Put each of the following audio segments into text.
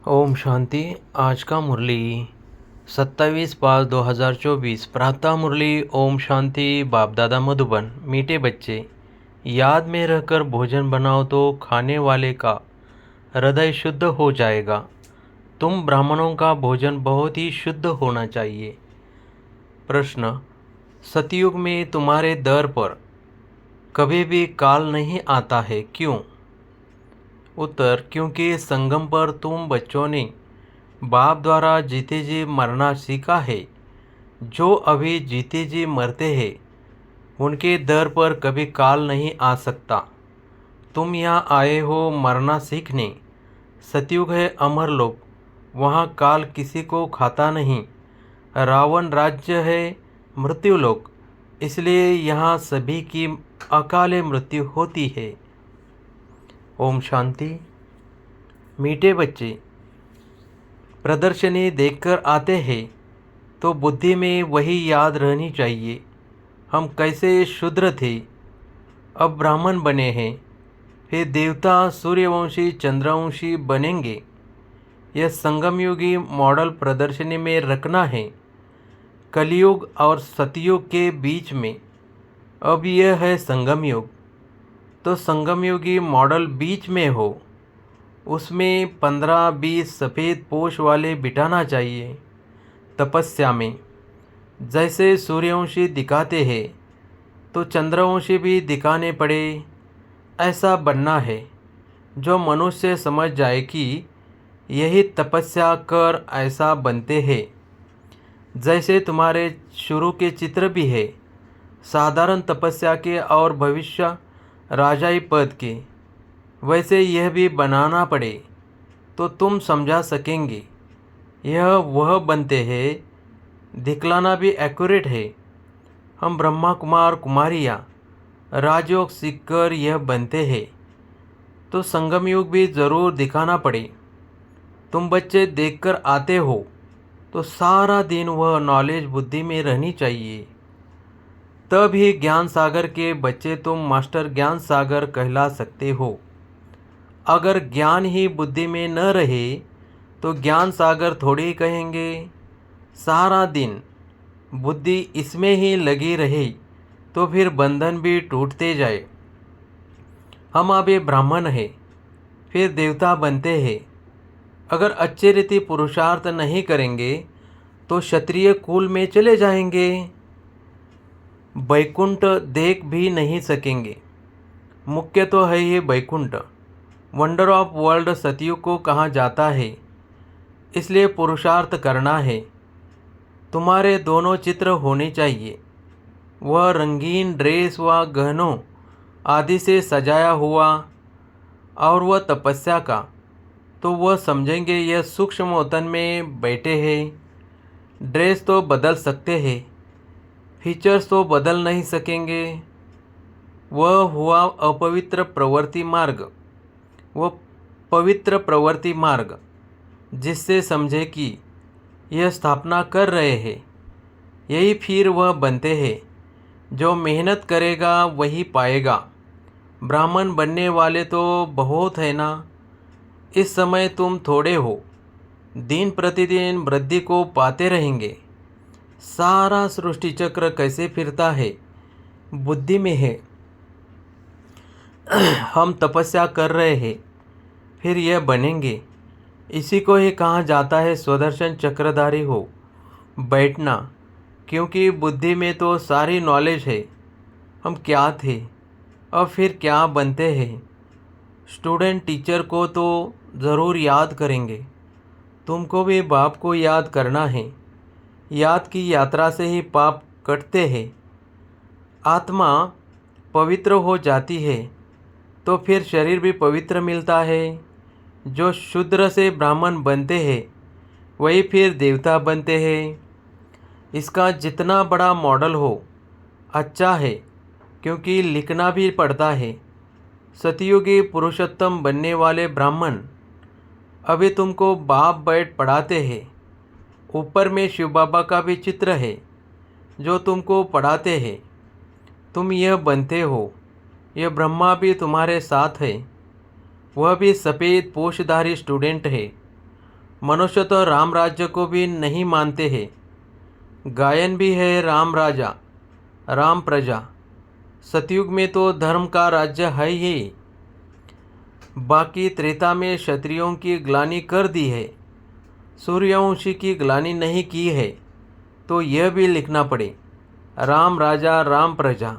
ओम शांति। आज का मुरली 27/5/2024 प्रातः मुरली। ओम शांति। बाप दादा मधुबन। मीठे बच्चे, याद में रहकर भोजन बनाओ तो खाने वाले का हृदय शुद्ध हो जाएगा। तुम ब्राह्मणों का भोजन बहुत ही शुद्ध होना चाहिए। प्रश्न: सतयुग में तुम्हारे दर पर कभी भी काल नहीं आता है, क्यों? उत्तर: क्योंकि संगम पर तुम बच्चों ने बाप द्वारा जीते जी मरना सीखा है। जो अभी जीते जी मरते हैं उनके दर पर कभी काल नहीं आ सकता। तुम यहाँ आए हो मरना सीखने। सतयुग है अमर लोक, वहाँ काल किसी को खाता नहीं। रावण राज्य है मृत्युलोक, इसलिए यहाँ सभी की अकाले मृत्यु होती है। ओम शांति। मीठे बच्चे, प्रदर्शनी देखकर आते हैं तो बुद्धि में वही याद रहनी चाहिए। हम कैसे शूद्र थे, अब ब्राह्मण बने हैं, फिर देवता सूर्यवंशी चंद्रवंशी बनेंगे। यह संगमयुगी मॉडल प्रदर्शनी में रखना है। कलयुग और सतयुग के बीच में अब यह है संगम युग, तो संगमयुगी मॉडल बीच में हो, उसमें 15-20 सफ़ेद पोश वाले बिठाना चाहिए। तपस्या में जैसे सूर्यवंशी दिखाते हैं तो चंद्रवंशी भी दिखाने पड़े, ऐसा बनना है। जो मनुष्य समझ जाए कि यही तपस्या कर ऐसा बनते हैं। जैसे तुम्हारे शुरू के चित्र भी है, साधारण तपस्या के और भविष्य राजाई पद के, वैसे यह भी बनाना पड़े तो तुम समझा सकेंगे। यह वह बनते हैं, दिखलाना भी एक्यूरेट है। हम ब्रह्मा कुमार कुमारियाँ राजयोग सीखकर यह बनते हैं, तो संगम युग भी ज़रूर दिखाना पड़े। तुम बच्चे देखकर आते हो तो सारा दिन वह नॉलेज बुद्धि में रहनी चाहिए, तभी ज्ञान सागर के बच्चे तुम मास्टर ज्ञान सागर कहला सकते हो। अगर ज्ञान ही बुद्धि में न रहे तो ज्ञान सागर थोड़ी कहेंगे। सारा दिन बुद्धि इसमें ही लगी रहे तो फिर बंधन भी टूटते जाए। हम अभी ब्राह्मण हैं, फिर देवता बनते हैं। अगर अच्छे रीति पुरुषार्थ नहीं करेंगे तो क्षत्रिय कुल में चले जाएंगे, बैकुंठ देख भी नहीं सकेंगे। मुख्य तो है ये बैकुंठ, वंडर ऑफ वर्ल्ड सतयुग को कहा जाता है, इसलिए पुरुषार्थ करना है। तुम्हारे दोनों चित्र होने चाहिए, वह रंगीन ड्रेस व गहनों आदि से सजाया हुआ, और वह तपस्या का, तो वह समझेंगे यह सूक्ष्म वतन में बैठे हैं। ड्रेस तो बदल सकते हैं, फीचर्स तो बदल नहीं सकेंगे। वह हुआ अपवित्र प्रवृत्ति मार्ग, वह पवित्र प्रवृत्ति मार्ग, जिससे समझे कि यह स्थापना कर रहे हैं। यही फिर वह बनते हैं। जो मेहनत करेगा वही पाएगा। ब्राह्मण बनने वाले तो बहुत है ना। इस समय तुम थोड़े हो, दिन प्रतिदिन वृद्धि को पाते रहेंगे। सारा सृष्टि चक्र कैसे फिरता है, बुद्धि में है। हम तपस्या कर रहे हैं, फिर यह बनेंगे। इसी को ही कहा जाता है स्वदर्शन चक्रधारी हो बैठना, क्योंकि बुद्धि में तो सारी नॉलेज है। हम क्या थे और फिर क्या बनते हैं। स्टूडेंट टीचर को तो ज़रूर याद करेंगे, तुमको भी बाप को याद करना है। याद की यात्रा से ही पाप कटते हैं। आत्मा पवित्र हो जाती है तो फिर शरीर भी पवित्र मिलता है। जो शूद्र से ब्राह्मण बनते हैं वही फिर देवता बनते हैं। इसका जितना बड़ा मॉडल हो अच्छा है, क्योंकि लिखना भी पड़ता है। सतयुगी पुरुषोत्तम बनने वाले ब्राह्मण अभी तुमको बाप बैठ पढ़ाते हैं। ऊपर में शिव बाबा का भी चित्र है जो तुमको पढ़ाते हैं। तुम यह बनते हो। यह ब्रह्मा भी तुम्हारे साथ है, वह भी सफ़ेद पोशधारी स्टूडेंट है। मनुष्य तो राम राज्य को भी नहीं मानते हैं। गायन भी है राम राजा राम प्रजा। सतयुग में तो धर्म का राज्य है ही। बाकी त्रेता में क्षत्रियों की ग्लानि कर दी है, सूर्यवंशी की ग्लानि नहीं की है। तो यह भी लिखना पड़े, राम राजा राम प्रजा।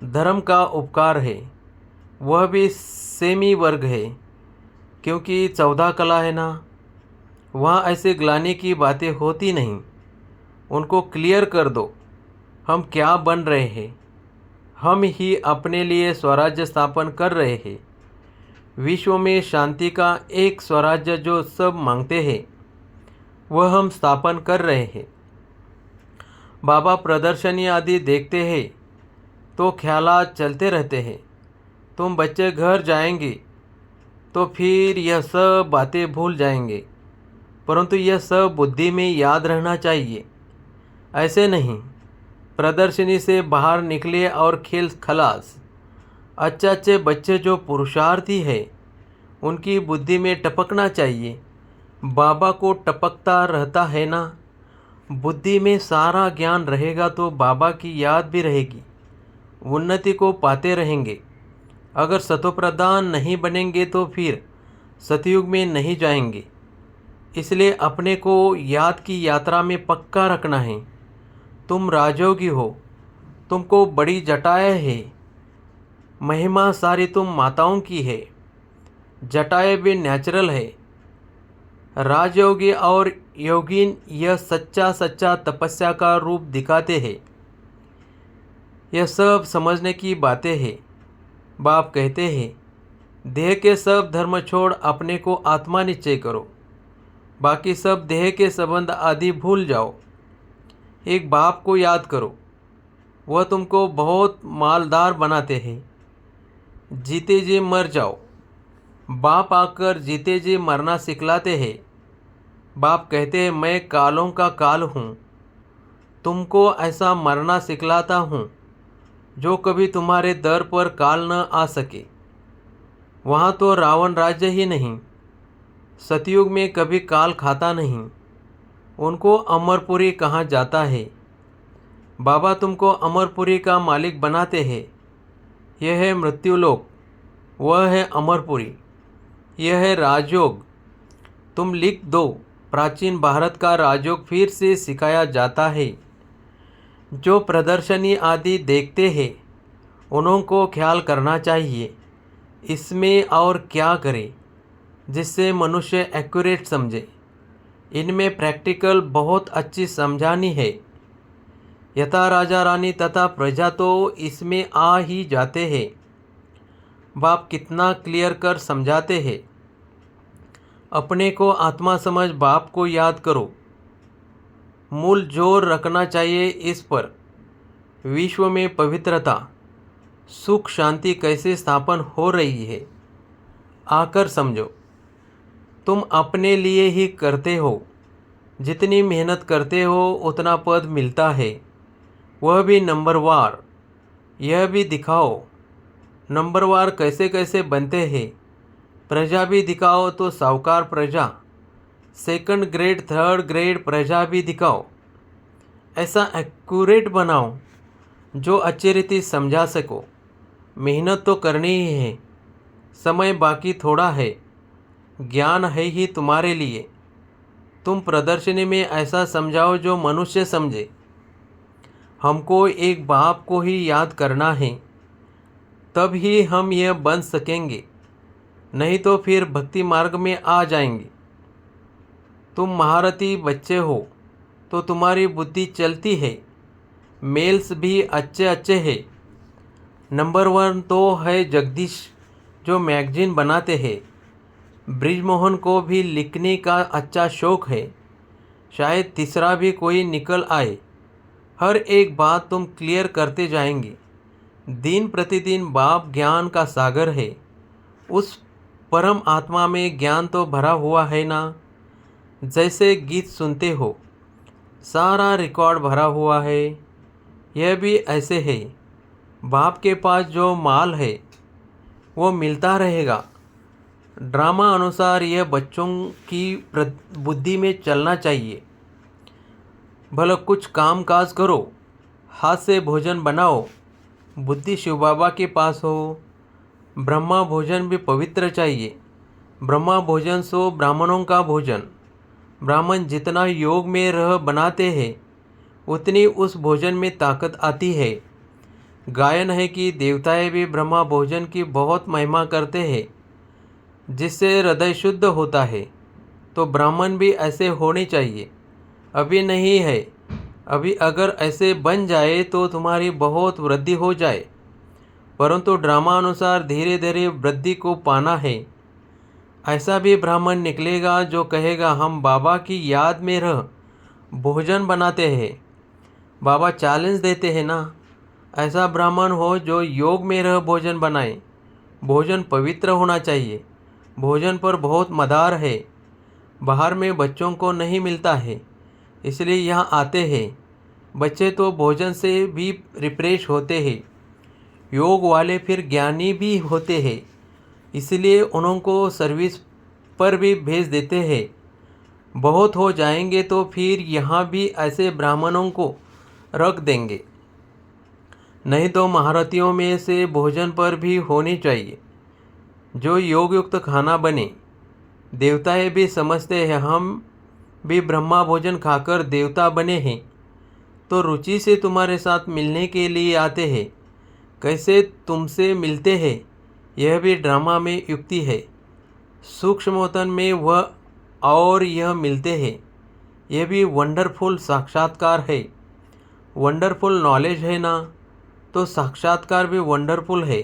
धर्म का उपकार है, वह भी सेमी वर्ग है, क्योंकि 14 कला है ना। वहाँ ऐसे ग्लानि की बातें होती नहीं। उनको क्लियर कर दो, हम क्या बन रहे हैं। हम ही अपने लिए स्वराज्य स्थापन कर रहे हैं। विश्व में शांति का एक स्वराज्य जो सब मांगते हैं, वह हम स्थापन कर रहे हैं। बाबा प्रदर्शनी आदि देखते हैं तो ख्यालात चलते रहते हैं। तुम बच्चे घर जाएंगे तो फिर यह सब बातें भूल जाएंगे, परंतु यह सब बुद्धि में याद रहना चाहिए। ऐसे नहीं प्रदर्शनी से बाहर निकले और खेल खलास। अच्छे अच्छे बच्चे जो पुरुषार्थी है, उनकी बुद्धि में टपकना चाहिए। बाबा को टपकता रहता है ना। बुद्धि में सारा ज्ञान रहेगा तो बाबा की याद भी रहेगी, उन्नति को पाते रहेंगे। अगर सतोप्रधान नहीं बनेंगे तो फिर सतयुग में नहीं जाएंगे। इसलिए अपने को याद की यात्रा में पक्का रखना है। तुम राजयोगी हो, तुमको बड़ी जटाएं है। महिमा सारी तुम माताओं की है। जटाएं भी नेचुरल है। राजयोगी और योगिन यह सच्चा सच्चा तपस्या का रूप दिखाते हैं। यह सब समझने की बातें हैं। बाप कहते हैं, देह के सब धर्म छोड़ अपने को आत्मा निश्चय करो। बाकी सब देह के संबंध आदि भूल जाओ। एक बाप को याद करो, वह तुमको बहुत मालदार बनाते हैं। जीते जी मर जाओ। बाप आकर जीते जी मरना सिखलाते हैं। बाप कहते हैं, मैं कालों का काल हूँ, तुमको ऐसा मरना सिखलाता हूँ जो कभी तुम्हारे दर पर काल न आ सके। वहाँ तो रावण राज्य ही नहीं। सतयुग में कभी काल खाता नहीं। उनको अमरपुरी कहा जाता है। बाबा तुमको अमरपुरी का मालिक बनाते हैं। यह है मृत्युलोक, वह है अमरपुरी, यह है राजयोग। तुम लिख दो, प्राचीन भारत का राजयोग फिर से सिखाया जाता है। जो प्रदर्शनी आदि देखते हैं, उन्हों को ख्याल करना चाहिए इसमें और क्या करे जिससे मनुष्य एक्यूरेट समझे। इनमें प्रैक्टिकल बहुत अच्छी समझानी है। यथा राजा रानी तथा प्रजा तो इसमें आ ही जाते हैं। बाप कितना क्लियर कर समझाते हैं। अपने को आत्मा समझ बाप को याद करो। मूल जोर रखना चाहिए इस पर। विश्व में पवित्रता सुख शांति कैसे स्थापन हो रही है, आकर समझो। तुम अपने लिए ही करते हो। जितनी मेहनत करते हो उतना पद मिलता है, वह भी नंबरवार। यह भी दिखाओ नंबरवार कैसे कैसे बनते हैं। प्रजा भी दिखाओ तो साहूकार प्रजा, सेकंड ग्रेड थर्ड ग्रेड प्रजा भी दिखाओ। ऐसा एक्यूरेट बनाओ जो अच्छी रीति समझा सको। मेहनत तो करनी ही है, समय बाकी थोड़ा है। ज्ञान है ही तुम्हारे लिए। तुम प्रदर्शनी में ऐसा समझाओ जो मनुष्य समझे। हमको एक बाप को ही याद करना है, तब ही हम यह बन सकेंगे, नहीं तो फिर भक्ति मार्ग में आ जाएंगे। तुम महारथी बच्चे हो तो तुम्हारी बुद्धि चलती है। मेल्स भी अच्छे अच्छे हैं। नंबर 1 तो है जगदीश जो मैगजीन बनाते हैं। ब्रिजमोहन को भी लिखने का अच्छा शौक है। शायद तीसरा भी कोई निकल आए। हर एक बात तुम क्लियर करते जाएंगे। दिन प्रतिदिन बाप ज्ञान का सागर है। उस परम आत्मा में ज्ञान तो भरा हुआ है ना। जैसे गीत सुनते हो, सारा रिकॉर्ड भरा हुआ है। यह भी ऐसे है। बाप के पास जो माल है वो मिलता रहेगा। ड्रामा अनुसार यह बच्चों की बुद्धि में चलना चाहिए। भला कुछ काम काज करो, हाथ से भोजन बनाओ, बुद्धि शिव बाबा के पास हो। ब्रह्मा भोजन भी पवित्र चाहिए। ब्रह्मा भोजन सो ब्राह्मणों का भोजन। ब्राह्मण जितना योग में रह बनाते हैं उतनी उस भोजन में ताकत आती है। गायन है कि देवताएं भी ब्रह्मा भोजन की बहुत महिमा करते हैं, जिससे हृदय शुद्ध होता है। तो ब्राह्मण भी ऐसे होने चाहिए। अभी नहीं है, अभी अगर ऐसे बन जाए तो तुम्हारी बहुत वृद्धि हो जाए, परंतु ड्रामा अनुसार धीरे धीरे वृद्धि को पाना है। ऐसा भी ब्राह्मण निकलेगा जो कहेगा हम बाबा की याद में रह भोजन बनाते हैं। बाबा चैलेंज देते हैं ना। ऐसा ब्राह्मण हो जो योग में रह भोजन बनाए। भोजन पवित्र होना चाहिए। भोजन पर बहुत मदार है। बाहर में बच्चों को नहीं मिलता है, इसलिए यहाँ आते हैं। बच्चे तो भोजन से भी रिफ्रेश होते हैं। योग वाले फिर ज्ञानी भी होते हैं, इसलिए उनको सर्विस पर भी भेज देते हैं। बहुत हो जाएंगे तो फिर यहाँ भी ऐसे ब्राह्मणों को रख देंगे। नहीं तो महारथियों में से भोजन पर भी होनी चाहिए, जो योग युक्त खाना बने। देवताएं भी समझते हैं हम भी ब्रह्मा भोजन खाकर देवता बने हैं, तो रुचि से तुम्हारे साथ मिलने के लिए आते हैं। कैसे तुमसे मिलते हैं यह भी ड्रामा में युक्ति है। सूक्ष्मोतन में वह और यह मिलते हैं। यह भी वंडरफुल साक्षात्कार है। वंडरफुल नॉलेज है ना, तो साक्षात्कार भी वंडरफुल है।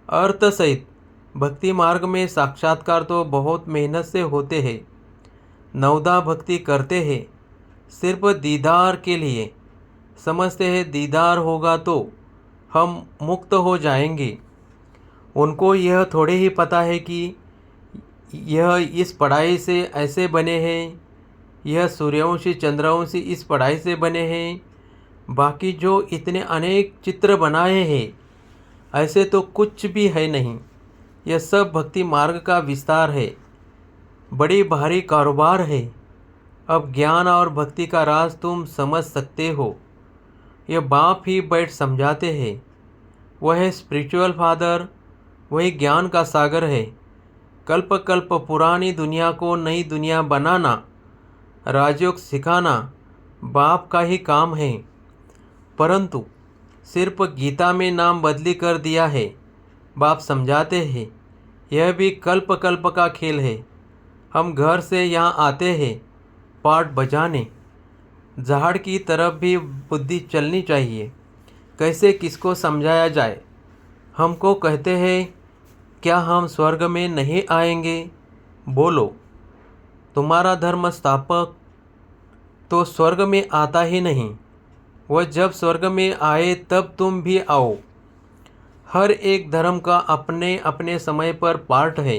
अर्थ सहित भक्ति मार्ग में साक्षात्कार तो बहुत मेहनत से होते हैं। नवदा भक्ति करते हैं सिर्फ दीदार के लिए। समझते हैं दीदार होगा तो हम मुक्त हो जाएंगे। उनको यह थोड़े ही पता है कि यह इस पढ़ाई से ऐसे बने हैं, यह सूर्यवंशी चंद्रवंशी इस पढ़ाई से बने हैं। बाकी जो इतने अनेक चित्र बनाए हैं ऐसे तो कुछ भी है नहीं। यह सब भक्ति मार्ग का विस्तार है। बड़ी भारी कारोबार है। अब ज्ञान और भक्ति का राज तुम समझ सकते हो। यह बाप ही बैठ समझाते हैं। वह है स्पिरिचुअल फादर, वही ज्ञान का सागर है। कल्प कल्प पुरानी दुनिया को नई दुनिया बनाना, राजयोग सिखाना बाप का ही काम है। परंतु सिर्फ गीता में नाम बदली कर दिया है। बाप समझाते हैं यह भी कल्प कल्प का खेल है। हम घर से यहाँ आते हैं पाठ बजाने। झाड़ की तरफ भी बुद्धि चलनी चाहिए। कैसे किसको समझाया जाए। हमको कहते हैं क्या हम स्वर्ग में नहीं आएंगे? बोलो, तुम्हारा धर्म स्थापक तो स्वर्ग में आता ही नहीं। वह जब स्वर्ग में आए तब तुम भी आओ। हर एक धर्म का अपने अपने समय पर पार्ट है।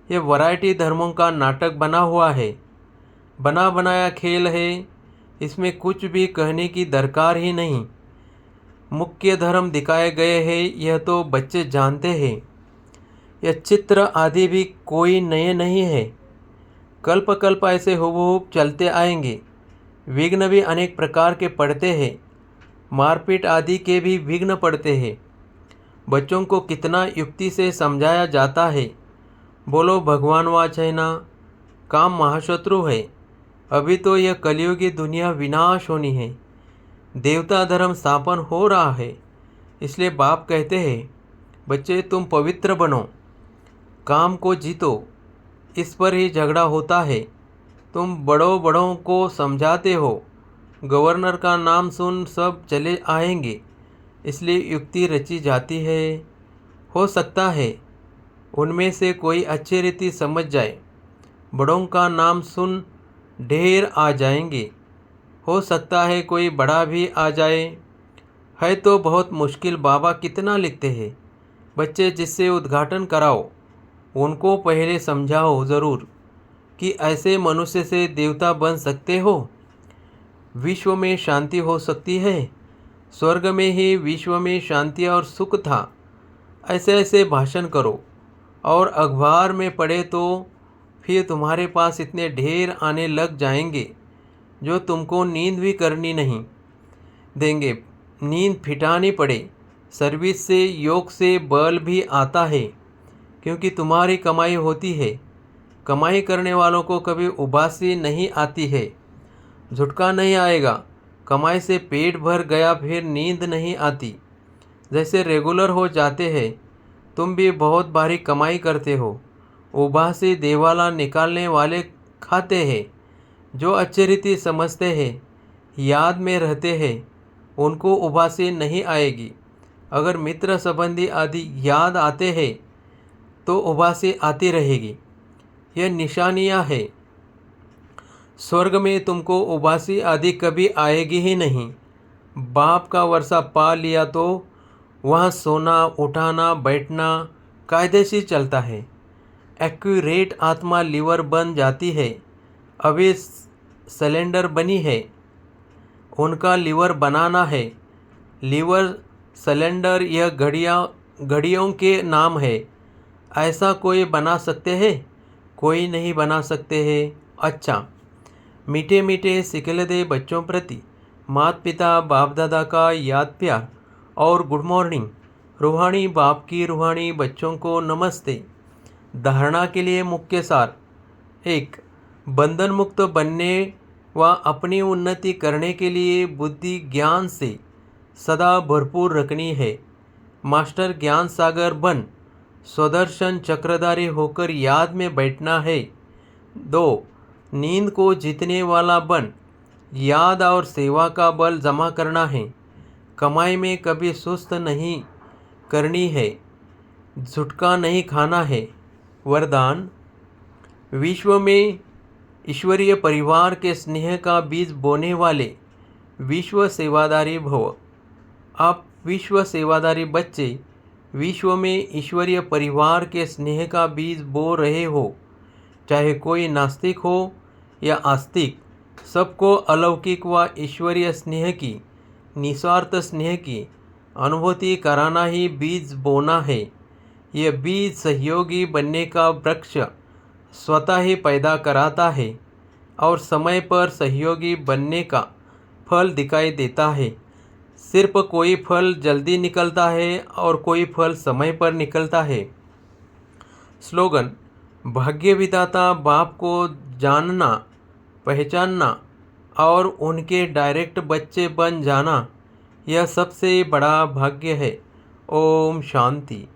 ये वैरायटी धर्मों का नाटक बना हुआ है, बना बनाया खेल है। इसमें कुछ भी कहने की दरकार ही नहीं। मुख्य धर्म दिखाए गए हैं, यह तो बच्चे जानते हैं। यह चित्र आदि भी कोई नए नहीं है। कल्प कल्प ऐसे हुबहू चलते आएंगे। विघ्न भी अनेक प्रकार के पड़ते हैं। मारपीट आदि के भी विघ्न पड़ते हैं। बच्चों को कितना युक्ति से समझाया जाता है। बोलो भगवान वाच है ना। काम महाशत्रु है। अभी तो यह कलियुगी दुनिया विनाश होनी है। देवता धर्म स्थापन हो रहा है। इसलिए बाप कहते हैं बच्चे तुम पवित्र बनो, काम को जीतो। इस पर ही झगड़ा होता है। तुम बड़ों बड़ों को समझाते हो, गवर्नर का नाम सुन सब चले आएंगे, इसलिए युक्ति रची जाती है। हो सकता है उनमें से कोई अच्छी रीति समझ जाए। बड़ों का नाम सुन ढेर आ जाएंगे। हो सकता है कोई बड़ा भी आ जाए। है तो बहुत मुश्किल। बाबा कितना लिखते हैं। बच्चे जिससे उद्घाटन कराओ उनको पहले समझाओ ज़रूर कि ऐसे मनुष्य से देवता बन सकते हो। विश्व में शांति हो सकती है। स्वर्ग में ही विश्व में शांति और सुख था। ऐसे ऐसे भाषण करो। और अखबार में पढ़े तो फिर तुम्हारे पास इतने ढेर आने लग जाएंगे जो तुमको नींद भी करनी नहीं देंगे। नींद फिटानी पड़े। सर्विस से योग से बल भी आता है, क्योंकि तुम्हारी कमाई होती है। कमाई करने वालों को कभी उबासी नहीं आती है। झुटका नहीं आएगा। कमाई से पेट भर गया फिर नींद नहीं आती। जैसे रेगुलर हो जाते हैं। तुम भी बहुत भारी कमाई करते हो। उबासी देवाला निकालने वाले खाते हैं। जो अच्छी रीति समझते हैं, याद में रहते हैं, उनको उबासी नहीं आएगी। अगर मित्र संबंधी आदि याद आते हैं तो उबासी आती रहेगी। यह निशानियाँ है। स्वर्ग में तुमको उबासी आदि कभी आएगी ही नहीं। बाप का वर्षा पा लिया तो वहाँ सोना उठाना बैठना कायदेशीर चलता है। एक्यूरेट आत्मा लीवर बन जाती है। अभी सिलेंडर बनी है, उनका लीवर बनाना है। लीवर सिलेंडर यह घड़ियों के नाम है। ऐसा कोई बना सकते हैं? कोई नहीं बना सकते हैं। अच्छा, मीठे मीठे सिकलदे बच्चों प्रति माता पिता बाप दादा का याद प्यार और गुड मॉर्निंग। रूहानी बाप की रूहानी बच्चों को नमस्ते। धारणा के लिए मुख्य सार: 1. बंधन मुक्त बनने व अपनी उन्नति करने के लिए बुद्धि ज्ञान से सदा भरपूर रखनी है। मास्टर ज्ञान सागर बन स्वदर्शन चक्रधारी होकर याद में बैठना है। 2. नींद को जीतने वाला बन याद और सेवा का बल जमा करना है। कमाई में कभी सुस्त नहीं करनी है। झुटका नहीं खाना है। वरदान: विश्व में ईश्वरीय परिवार के स्नेह का बीज बोने वाले विश्व सेवादारी भव। आप विश्व सेवादारी बच्चे विश्व में ईश्वरीय परिवार के स्नेह का बीज बो रहे हो। चाहे कोई नास्तिक हो या आस्तिक, सबको अलौकिक व ईश्वरीय स्नेह की, निस्वार्थ स्नेह की अनुभूति कराना ही बीज बोना है। यह बीज सहयोगी बनने का वृक्ष स्वतः ही पैदा कराता है और समय पर सहयोगी बनने का फल दिखाई देता है। सिर्फ कोई फल जल्दी निकलता है और कोई फल समय पर निकलता है। स्लोगन: भाग्य विधाता बाप को जानना, पहचानना और उनके डायरेक्ट बच्चे बन जाना, यह सबसे बड़ा भाग्य है। ओम शांति।